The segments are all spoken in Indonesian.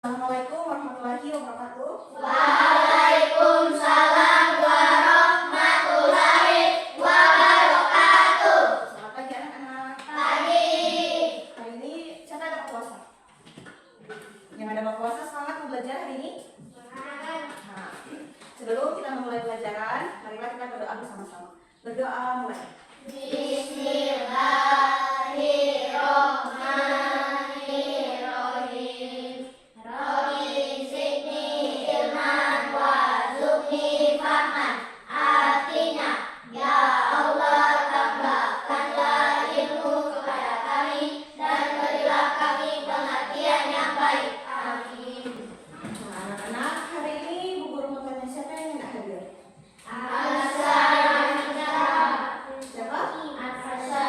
Assalamualaikum warahmatullahi wabarakatuh. Waalaikumsalam warahmatullahi wabarakatuh. Selamat pagi anak-anak. Pagi. Hari ini siapa yang ada puasa? Yang ada puasa semangat mau belajar hari ini? Nah, sebelum kita memulai pelajaran, marilah kita berdoa bersama-sama. Berdoa mulai. Bismillahirrahmanirrahim. Rabbi zidni ilman warzuqni fahman. Artinya, ya Allah, tambahkanlah ilmu kepada kami dan berilah kami pengertian yang baik. Amin. Nah, anak-anak, hari ini Bu Guru mau tanya siapa yang tidak hadir? Siapa? Alisa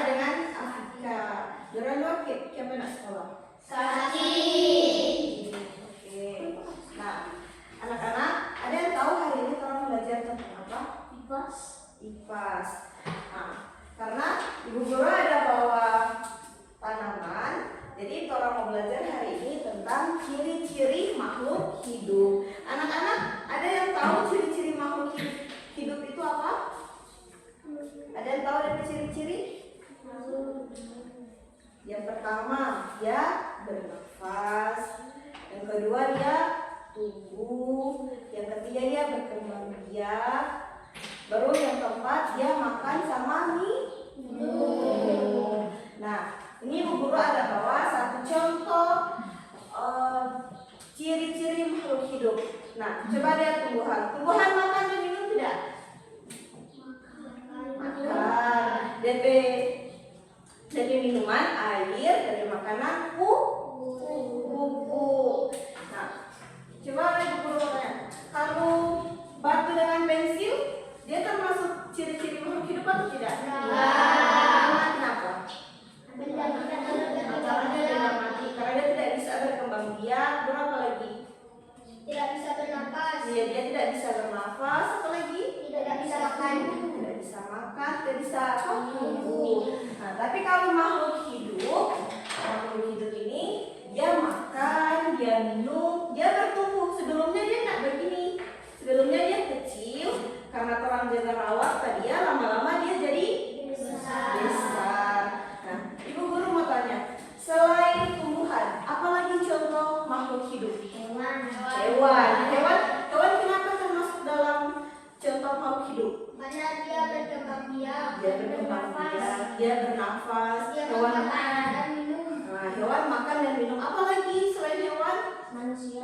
dengan Afika. Dua siapa nak sekolah? Oke. Nah, anak-anak, ada yang tahu hari ini orang belajar tentang apa? IPAS. Nah, karena Ibu Guru ada bawa tanaman, jadi orang mau belajar hari ini tentang ciri-ciri makhluk hidup. Anak-anak, ada yang tahu ciri-ciri makhluk hidup itu apa? Ada yang tahu dari ciri-ciri? Yang pertama, dia bernafas. Yang kedua, dia tumbuh. Yang ketiga, dia berkembang biak. Baru yang keempat, dia makan sama minum. Nah, ini Bu Guru ada bawa satu contoh ciri-ciri makhluk hidup. Nah, coba lihat tumbuhan. Tumbuhan makan dan minum tidak? Makan. Dari minuman, air, dari makanan, pupuk. Nah, coba lihat Bu Guru tanya. Kalau batu dengan pensil, dia termasuk ciri-ciri makhluk hidup atau tidak? Kenapa? Karena dia tidak mati, karena dia tidak bisa berkembang biak. Berapa lagi? Tidak bisa bernafas. Dia tidak bisa bernafas. Apa lagi? Tidak bisa makan. Tidak bisa makan, tidak bisa tumbuh. Nah, tapi kalau makhluk hidup ini dia makan, dia minum, dia bertumbuh. Sebelumnya dia tidak begini. Sebelumnya dia kecil, karena orang jaga rawat tadi ya, lama-lama dia jadi besar. Nah, Ibu Guru mau tanya, selain tumbuhan, apalagi contoh makhluk hidup? Hewan. Hewan kenapa termasuk dalam contoh makhluk hidup? Karena dia berkembang biak. Dia berkembang biak, dia bernafas. Hewan makan dan minum. Nah, hewan makan dan minum. Apalagi selain hewan? Manusia.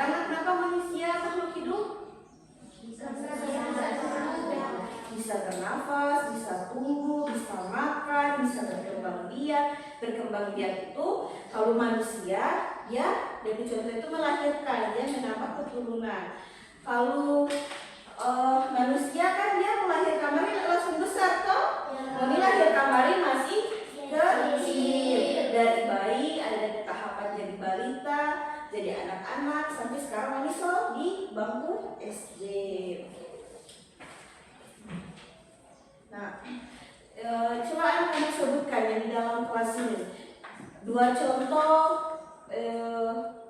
Karena kenapa manusia makhluk hidup? Bisa bernafas, bisa tumbuh, bisa makan, bisa berkembang biak. Berkembang biak itu kalau manusia ya dari contoh itu melahirkan, dia mendapat keturunan. Kalau manusia kan dia melahirkan bayi langsung besar toh. Kami lahir kembali masih kecil. Dari bayi ada tahapan jadi balita, jadi anak-anak sampai sekarang Maniso di bangku SD. Nah, coba anak-anak sebutkan yang di dalam kelas ini dua contoh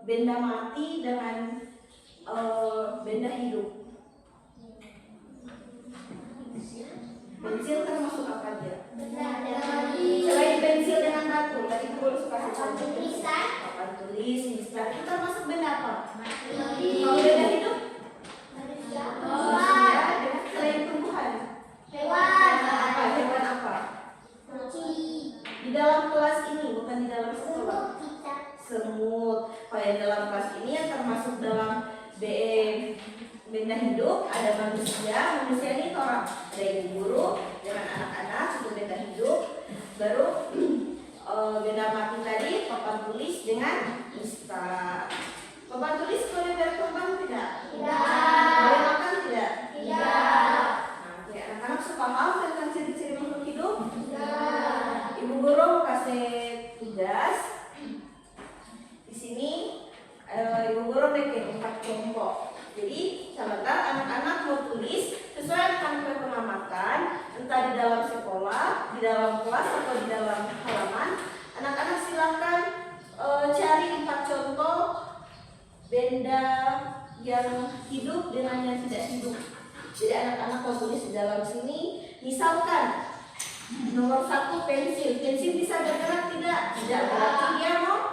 benda mati dengan benda hidup. Pensil termasuk apa dia? Selain pensil dengan batu, tadi aku baru suka papan tulis, mister itu termasuk benda apa? Kalau benda hidup? Selain tumbuhan? Hewan apa? Di dalam kelas ini, bukan di dalam sekolah. Semut. Kalau yang dalam kelas ini yang termasuk dalam benda hidup ada manusia ini orang. Ada ibu guru dengan anak-anak itu benda hidup. Baru benda mati tadi papan tulis dengan mister. Papan tulis boleh berkembang tidak? Boleh makan tidak? Nah, anak-anak sepaham tentang ciri-ciri makhluk hidup? Ibu guru mau kasih tugas. Di sini ibu guru bikin 4 kelompok. Jadi sahabat anak-anak mau tulis sesuai dengan pengamatan, entah di dalam sekolah, di dalam kelas atau di dalam halaman. Anak-anak silakan Cari 4 contoh benda yang hidup dengan yang tidak hidup. Jadi anak-anak mau tulis di dalam sini. Misalkan nomor 1 pensil. Pensil bisa bergerak tidak? Tidak, berarti dia mau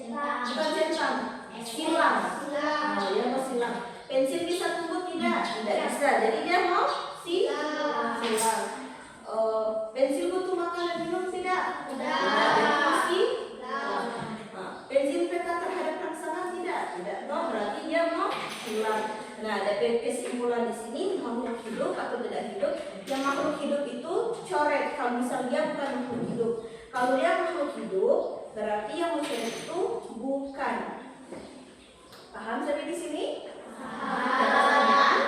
bukan centang, silang. Nah, dia mau silang. Pensil bisa tumbuh tidak? Tidak bisa. Jadi dia mau silang. Pensil butuh makan dan minum tidak? Tidak. Jadi masih. Pensil peka terhadap rangsangan tidak? Tidak. No, berarti dia mau silang. Nah, ada kesimpulan di sini makhluk hidup atau tidak hidup. Yang makhluk hidup itu coret. Kalau misalnya dia bukan makhluk hidup. Kalau dia makhluk hidup, berarti yang mencoret itu bukan. Paham sampai di sini? Paham.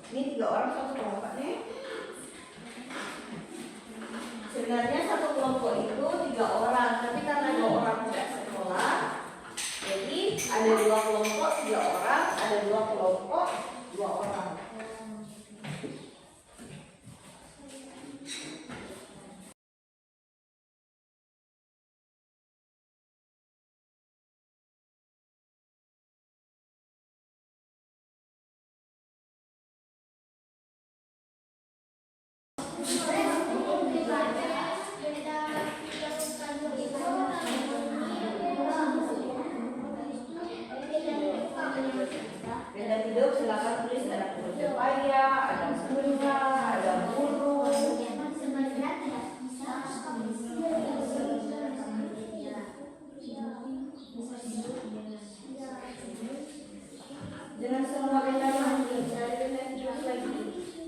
Ini 3 orang satu kelompok nih. Sebenarnya satu kelompok itu 3 orang, tapi karena 2 orang tidak sekolah, jadi ada 2 kelompok 3 orang, ada 2 kelompok 2 orang. Benda hidup silakan tulis, ada pohon pepaya, ada bunga, ada burung. Jangan semua benda mati, ada benda hidup lagi.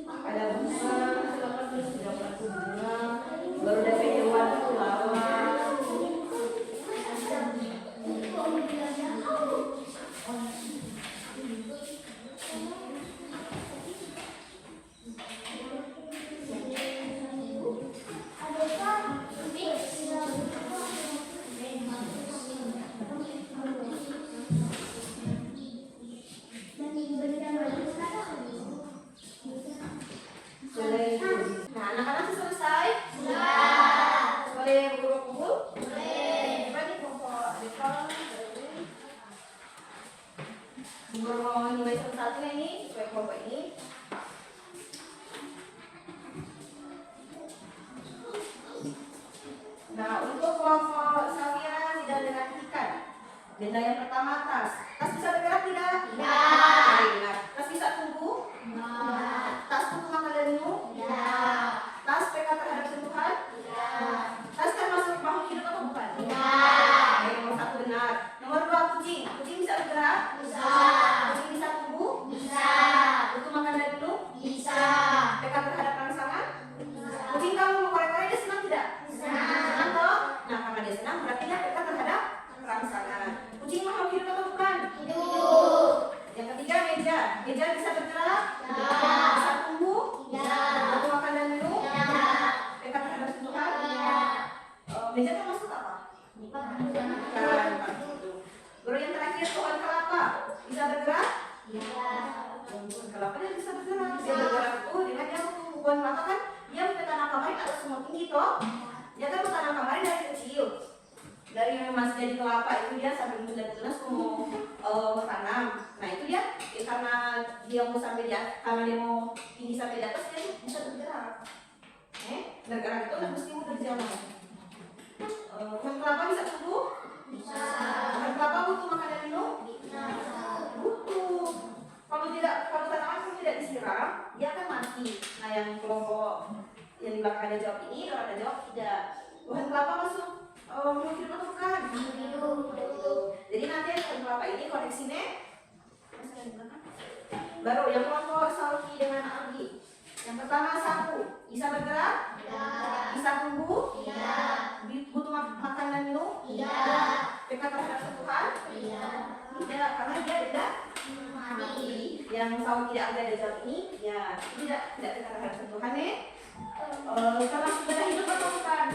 Ada bunga, silakan tulis tidak satu bunga. Baru ada hewan itu lama. Nah, anak-anak sudah selesai? Sudah. Boleh kumpul-kumpul? Boleh. Coba nih kelompok Adeka. Ngomong nilai satu ini supaya kelompok ini. Nah, untuk kelompok Safira tidak diperhatikan. Benda yang pertama tas. Tas bisa bergerak tidak? Tidak. Tas bisa tumbuh? Tidak. Tas butuh makan dan minum? Tidak. Tas peka terhadap sentuhan? Tidak. Tas termasuk makhluk hidup atau bukan? Tidak. Nomor 1 benar. Nomor 2 kucing. Kucing bisa bergerak? Bisa. Kucing bisa tumbuh? Bisa. Butuh makan dan minum? Bisa. Peka terhadap rangsangan? Bisa. Kucing kamu mengkorek-korek dia senang tidak? Senang toh? Nah, karena dia senang berarti dia peka terhadap rangsangan. Kucing makhluk hidup atau bukan? Hidup. Yang ketiga meja. Meja bisa bergerak? Tidak. Bisa tumbuh? Tidak. Butuh makan dan minum? Tidak. Peka terhadap sentuhan? Tidak. Meja termasuk apa? Bukan. Baru yang terakhir pohon kelapa. Bisa bergerak? Iya. Pohon kelapa dia bisa bergerak. Dia bergerak itu dengan dia tumbuh. Pohon kelapa kan dia bertanam kemarin atau semua tinggi toh? Dia kan bertanam kemarin dari kecil. Dari masih jadi kelapa itu dia sampai benar-benar mau bertanam. Nah itu dia karena dia mau sampai dia karena dia mau tinggi sampai di atas dia bisa bergerak. Bergerak itu nggak mesti mudah jalan. Pohon kelapa bisa tumbuh? Bisa. Pohon kelapa butuh makan dan minum? Bisa. Butuh. Kalau tanaman tidak disiram, dia akan mati. Nah yang kelompok yang di belakang ada jawab ini, kalau ada jawab tidak. Pohon kelapa masuk makhluk hidup atau bukan? Hidup. Jadi nanti pohon kelapa ini koneksinya baru yang kelompok Salki dengan Algi. Yang pertama sapu, bisa bergerak? Tidak. Bisa tumbuh? Tidak. Butuh makan dan minum? Tidak. Peka terhadap sentuhan? Tidak. Tidak, karena dia tidak mati. Yang Salki tidak ada jawab ini, ya tidak peka terhadap sentuhan nih. Termasuk benda hidup atau bukan?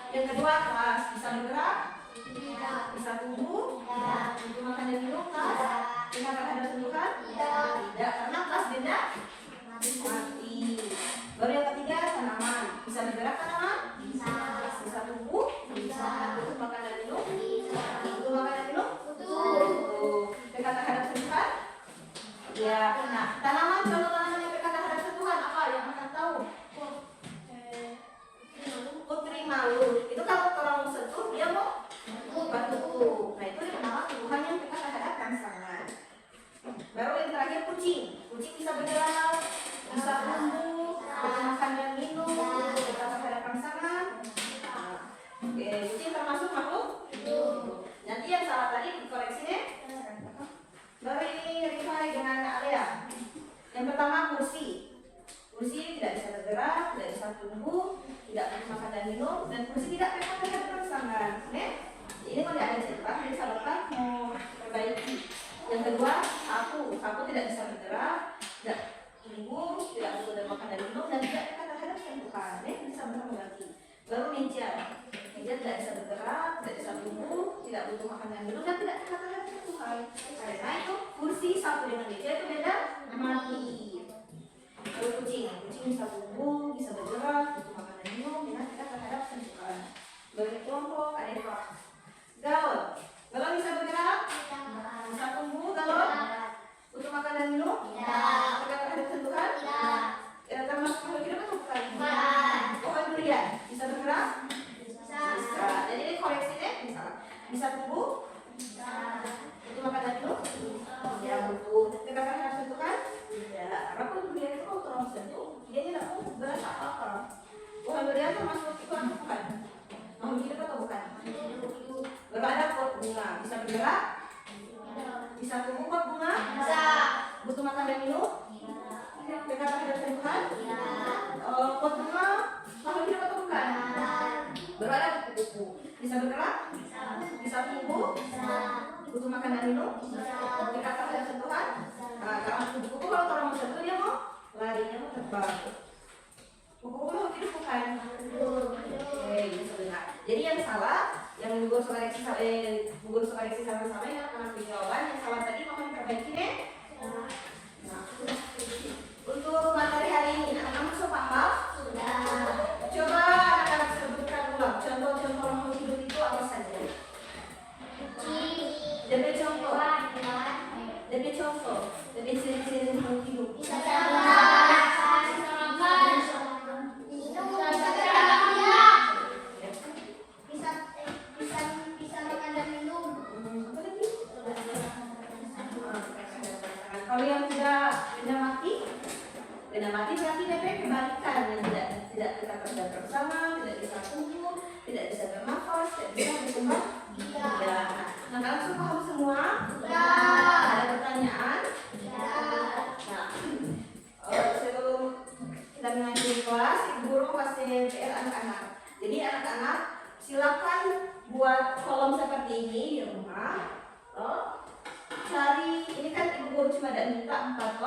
Yang kedua kelas, bisa bergerak? Tidak. Bisa tumbuh? Tidak. Butuh makan dan minum? Tidak. Peka terhadap sentuhan? Tidak. Tidak, karena kelas benda mati. Baru yang ketiga tanaman. Ya. Nah, tanaman contoh tanaman yang PK terhadap sentuhan apa yang akan tahu? Putri malu. Itu kalau orang sentuh dia mau batu. Nah itu nama tumbuhan yang PK terhadap rangsangan. Baru yang terakhir kucing. Kucing bisa bergerak, bisa tumbuh, bisa makan dan minum, PK terhadap rangsangan. Oke, kucing termasuk makhluk hidup. Nanti yang salah tadi dikoreksi deh. Baru ini review dengan Alea. Yang pertama kursi. Kursi tidak bisa bergerak, tidak bisa tumbuh, tidak bisa makan dan minum, dan kursi tidak PK terhadap rangsangan. Oke? Ini mau ada cerita, jadi sahabat mau perbaiki. Yang kedua, sapu. Sapu tidak bisa bergerak, tidak tumbuh, tidak bisa makan dan minum, dan tidak PK terhadap sentuhan. Bisa berbagi. Baru meja. Meja tidak bisa bergerak, tidak bisa tumbuh, tidak butuh makan dan minum, dan tidak PK terhadap sentuhan. Karena itu kursi sapu dengan meja itu beda mati. Lalu kucing bisa tumbuh, bisa bergerak, butuh makan dan minum, dan PK terhadap sentuhan. Baru kelompok ada dua. Galon. Galon bisa bergerak, bisa tumbuh, galon butuh makan dan minum, PK terhadap sentuhan. Ya, termasuk makhluk hidup atau bukan? Pohon durian bisa bergerak? Bisa. Jadi ini koreksi deh, bisa tumbuh? Butuh makan dan minum? Ya, butuh. PK terhadap sentuhan? Tidak. Karena pohon durian itu kalau orang sentuh, dia tidak mau bergerak apa-apa. Pohon durian termasuk itu atau bukan? Makhluk hidup atau bukan? Baru ada pot bunga, bisa bergerak? Bisa tumbuh pot bunga? Bisa. Butuh makan dan minum? PK terhadap sentuhan? Pot bunga makhluk hidup atau bukan? Baru ada kupu-kupu, bisa bergerak? Bisa tumbuh? Butuh makan dan minum? PK terhadap sentuhan? Nah, kalau kupu-kupu kalau orang mau sentuh dia mau larinya mau terbang. Kupu-kupu makhluk hidup bukan? Oke, bisa benar. Jadi yang salah, yang guru koreksi sama-sama yang akan jawaban. Yang salah tadi mohon diperbaiki deh. Nah, untuk materi hari ini, anak-anak sudah paham? Sudah. Coba anak-anak sebutkan ulang contoh-contoh makhluk hidup itu apa saja? DP contoh. DP contoh. DP ciri-ciri makhluk hidup. Bisa makan dan minum. Kalau yang tidak benda mati berarti DP kebalikan, yang tidak kita kerja bersama, tidak bisa tumbuh, tidak bisa bernafas, tidak bisa berkembang. Ya. Nah, kalian sudah paham semua? Ya. Ada pertanyaan? Ya. Nah, sebelum kita mengakhiri kelas, Ibu Guru kasih PR anak-anak. Jadi anak-anak silakan buat kolom seperti ini di rumah. Cari, ini kan Ibu Guru cuma ada minta 4